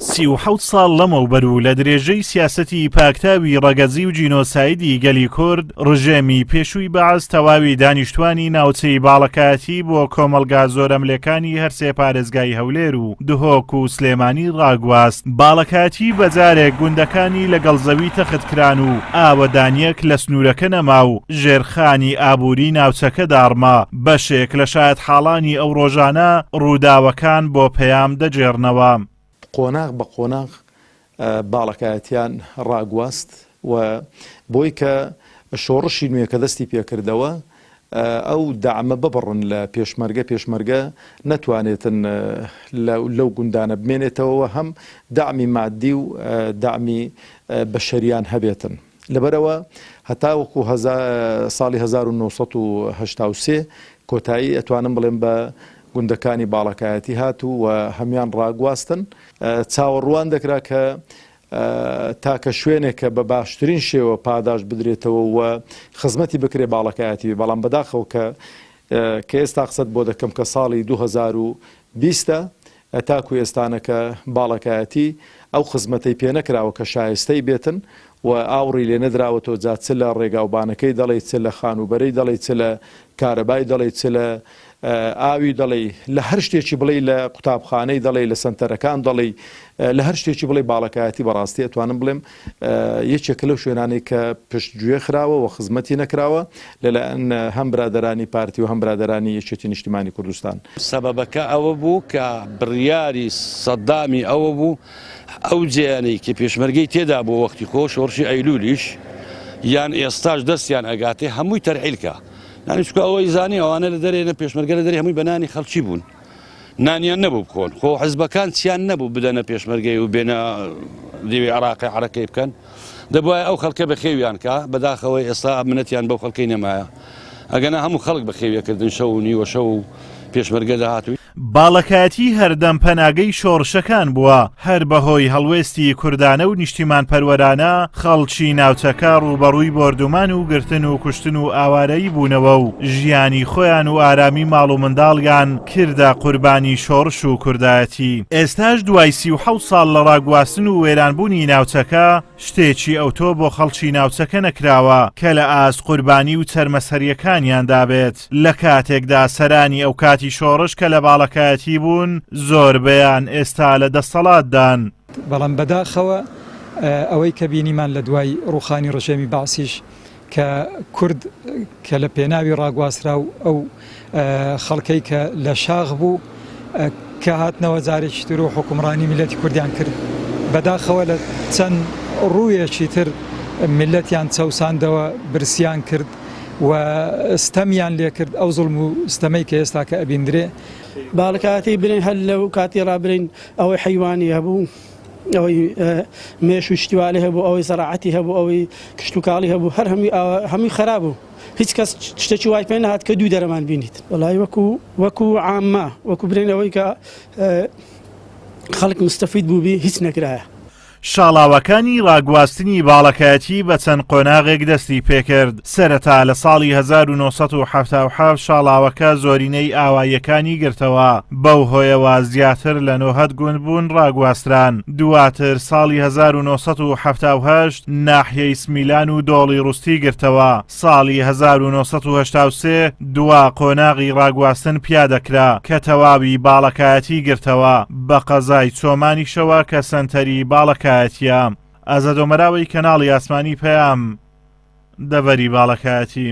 37 ساڵ لەمەوبەر لە درێژەی سیاسەتی پاکتاوی ڕەگەزی و جینۆسایدی گەلی کورد ڕژێمی پێشووی بەعەز تەواوی دانیشتوانی ناوچەی باڵەکایەتی بۆ کۆمەڵگا زۆرەملەکانی هەرسێ پارێزگای هەولێر و دهۆک و سلێمانی ڕاگواست. باڵەکایەتی بەجارێک گوندەکانی لەگەڵ زەوی تەختکران و ئاوەدانیەک لە سنوورەکە نەما و ژێرخانی ئابووری ناوچەکە داڕما. بەشێک لە شایەت حاڵانی ئەو ڕۆژانە ڕووداوەکان بۆ پەیام دەجێڕنەوە. قۆناغ بە قۆناغ باڵەکایەتیان ڕاگواست و بۆی کە شۆڕشی نوێ کە دەستی پێکردەوە ئەو دامە ببڕن لە پێشمەرگە نەتوانێتن لەو گوندانە بمێنێتەوە هەم دامی مادی و دامی بەشەریان هەبێتن. لەبەرەوە هەتا وەکو ساڵی 1983 کۆتایی ئەتوانم بڵێم بە گوندەکانی باڵەکایەتی هاتوو و هەمیان ڕاگواستن. چاوەڕوان دەکرا کە تاکە شوێنێکە بە باشترین شێوە پاداش بدرێتەوە و خزمەتی بکرێ باڵەکایەتی. بەڵام بەداخەوە کە ئێستا قسەت بۆ دەکەم کە ساڵی 2020 تاکو ئێستانەکە باڵەکایەتی ئەو خزمەتەی پێ نەکراوە کە شایستەی بێتن و ئاوڕی لێ نەدراوەتەوە جا چ لە ڕێگاوبانەکەی دەڵێ چ لە خانوبەرەی دەڵێ چ لە کارەبای دەڵێ چ لە ئاوی دەڵێ لە هەر شتێکی بڵێ لە قوتابخانەی دەڵێ لە سنتەرەکان دەڵێ لە هەر شتێکی بڵێ باڵەکایەتی بەڕاستی ئەتوانم بڵێم یەکێک لەو شوێنانەی کە پشتگوێ خراوە و خزمەتی نەکراوە لەلایەن هەم برادەرانی پارتی و هەم برادەرانی یەکێتی نیشتیمانی کوردستان. سەبەبەکە ئەوە بوو کە بڕیاری سەدامی ئەوە بوو ئەو جیانەی کە پێشمەرگەی تێدا بۆ وەختی خۆ شۆڕشی ئەیلولیش یان ئێستاش دەستیان ئەگاتێ هەمووی تەرحیلکە. نانی چکە ئەوەی زانی ئەوانە لە دەرێنە پێشمەرگە لە دەرێ هەمووی بەنانی خەڵکی بوون. نانیان نەبوو بکۆن. خۆ حزبەکان چیان نەبوو بدەنە پێشمەرگەی و بێنە دیوی عراقی عەرەکەی بکەن. دەبوایە ئەو خەڵکە بە خێویان کە بەداخەوەی ئێستا منەتیان بەو خەڵکەی نەمایە. ئەگەنا هەموو خەڵک بە خێویەکردن شەو و نیوە شەو و پێشمەرگە داهاتووی. باڵەکایەتی هەردەم پەناگەی شۆڕشەکان بووە. هەر بەهۆی هەڵوێستی کوردانە و نیشتیمان پەروەرانە خەڵکی ناوچەکە ڕوبەڕووی بۆردومان و گرتن و کوشتن و ئاوارەیی بوونەوە و ژیانی خۆیان و ئارامی ماڵ و منداڵیان کردە قوربانی شۆڕش و کوردایەتی. ئێستاش دوای 37 ساڵ لە ڕاگواستن و وێرانبوونی ناوچەکە شتێکی ئەوتۆ بۆ خەڵکی ناوچەکە نەکراوە کە لە ئاست قوربانی و چەرمەسەریەکانیان دابێت. لە کاتێکدا سەرانی ئەو کاتی شۆڕش کە لە باڵەکایەتی بوون زۆربەیان ئێستا لە دەسەڵاتدان. بەڵام بەداخەوە ئەوەی کە بینیمان لە دوای ڕوخانی ڕژێمی باسیش کە کورد کە لە پێناوی ڕاگواسترا و ئەو خەڵکەی کە لە شاغ بوو کە هاتنەوە جارێکی تر و حکومڕانی میلەتی کوردیان کرد بەداخەوە لە چەند ڕوویەکی تر میلەتیان چەوساندەوە برسیان کرد و ستەمیان لێ کرد ئەو زوڵم و ستەمەی کە ئێستا کە ئەبیندرێ. باڵەکایەتی برین هەر لەو کاتی ڕابرین ئەوەی حەیوانی هەبوو ئەوەی مێش و شتیوالی هەبوو ئەوەی زەراعەتی هەبوو ئەوەی کشتتوکاڵی هەبوو هەر هەمووی خراپ بوو. هیچ کەس شتێکی وای پێ نەهات کە دوو دەرەمان بینیت. وەڵای وەکو عامە وەکو برین ئەوەی کە خەڵک مستەفید بووبی هیچ نەکرایە. شاڵاوەکانی ڕاگواستنی باڵەکایەتی بە چەند قۆناغێک دەستی پێکرد. سەرەتا لە ساڵی 1970 شاڵاوەکە زۆرینەی ئاواییەکانی گرتەوە. بەو هۆیەوە زیاتر لە 90 گوند بوون ڕاگواستران. دواتر ساڵی 1970 ناحیەی سمیلان و دۆڵی ڕوستی گرتەوە. ساڵی 1983 دوا قۆناغی ڕاگواستن پیادەکرا کە تەواوی باڵەکایەتی گرتەوە بە قەزای چۆمانیشەوە کە سەنتەری باڵەکایەتیە. ئازادۆمەراوی کەناڵی ئاسمانی پەیام دەڤەری باڵەکایەتی.